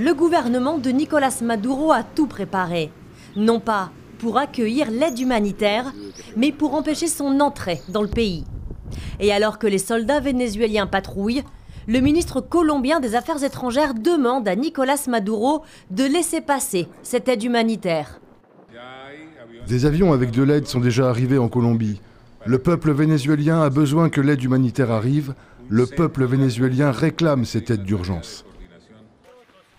Le gouvernement de Nicolás Maduro a tout préparé. Non pas pour accueillir l'aide humanitaire, mais pour empêcher son entrée dans le pays. Et alors que les soldats vénézuéliens patrouillent, le ministre colombien des Affaires étrangères demande à Nicolás Maduro de laisser passer cette aide humanitaire. Des avions avec de l'aide sont déjà arrivés en Colombie. Le peuple vénézuélien a besoin que l'aide humanitaire arrive. Le peuple vénézuélien réclame cette aide d'urgence.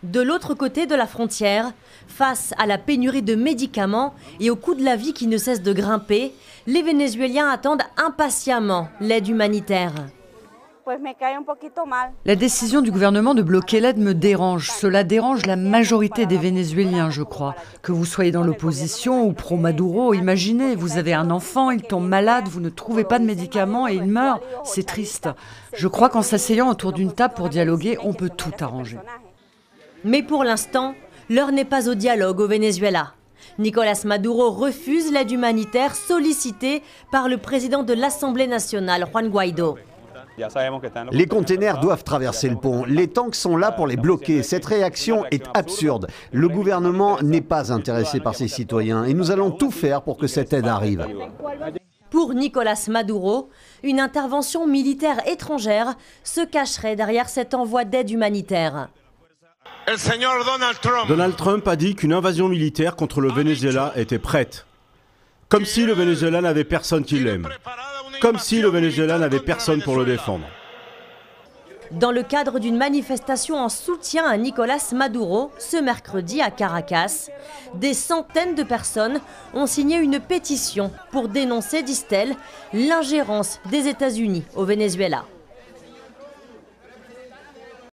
De l'autre côté de la frontière, face à la pénurie de médicaments et au coût de la vie qui ne cesse de grimper, les Vénézuéliens attendent impatiemment l'aide humanitaire. La décision du gouvernement de bloquer l'aide me dérange. Cela dérange la majorité des Vénézuéliens, je crois. Que vous soyez dans l'opposition ou pro-Maduro, imaginez, vous avez un enfant, il tombe malade, vous ne trouvez pas de médicaments et il meurt. C'est triste. Je crois qu'en s'asseyant autour d'une table pour dialoguer, on peut tout arranger. Mais pour l'instant, l'heure n'est pas au dialogue au Venezuela. Nicolás Maduro refuse l'aide humanitaire sollicitée par le président de l'Assemblée nationale, Juan Guaidó. Les containers doivent traverser le pont. Les tanks sont là pour les bloquer. Cette réaction est absurde. Le gouvernement n'est pas intéressé par ses citoyens et nous allons tout faire pour que cette aide arrive. Pour Nicolás Maduro, une intervention militaire étrangère se cacherait derrière cet envoi d'aide humanitaire. Donald Trump a dit qu'une invasion militaire contre le Venezuela était prête. Comme si le Venezuela n'avait personne qui l'aime. Comme si le Venezuela n'avait personne pour le défendre. Dans le cadre d'une manifestation en soutien à Nicolás Maduro, ce mercredi à Caracas, des centaines de personnes ont signé une pétition pour dénoncer, disent-elles, l'ingérence des États-Unis au Venezuela.